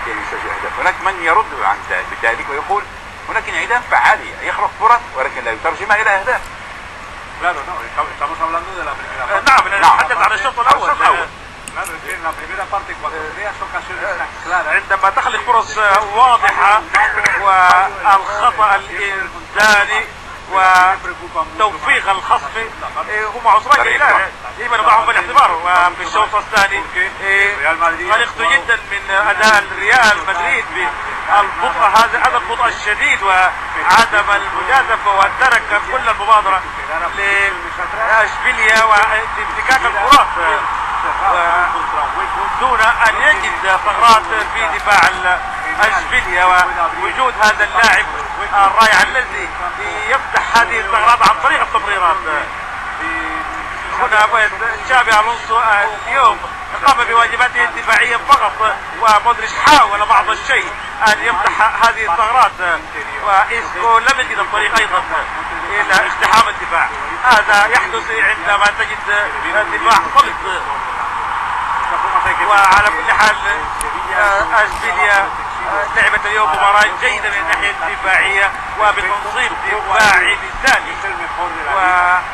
يعني يسجل اهداف. هناك من يرد عن ذلك ويقول هناك انعدام فعالية، يخلق فرص ولكن لا يترجمها الى اهداف. Claro, no, estamos hablando de la primera parte. نعم نتحدث عن الشوط الأول. Claro, es que en la primera parte cuando creas ocasiones tan claras عندما تخلق فرص واضحة والخطأ الإنساني وتوفيق الخصم هم عنصرين جيدان يجب ان نضعهم في الاعتبار. وفي الشوط الثاني قلقت جدا من اداء ريال مدريد بالبطء، هذا البطء الشديد وعدم المجازفه وترك كل المبادره لاشبيليا وانفكاك الكرات دون ان يجد ثغرات في دفاع اشبيليا، ووجود هذا اللاعب الرائع الذي يفتح هذه الثغرات عن طريق التمريرات. هنا تشابي الونسو اليوم قام بواجباته الدفاعيه فقط، ومودريتش حاول بعض الشيء ان يفتح هذه الثغرات، وإسكو لم يجد الطريق ايضا الى اقتحام الدفاع. هذا يحدث عندما تجد دفاع صلب. وعلى كل حال اشبيليا لعبت اليوم مباراة جيدة من الناحية الدفاعية وبتنظيم دفاعي مثالي،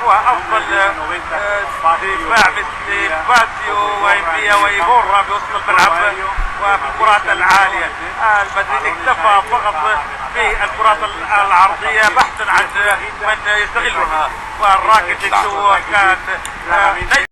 وأفضل دفاع مثل باتيو وإنبيا وإيبورا بوسط الملعب وفي الكرات العالية. المدريد اكتفى فقط في الكرات العرضية بحثا عن من يستغلها، والراكد كان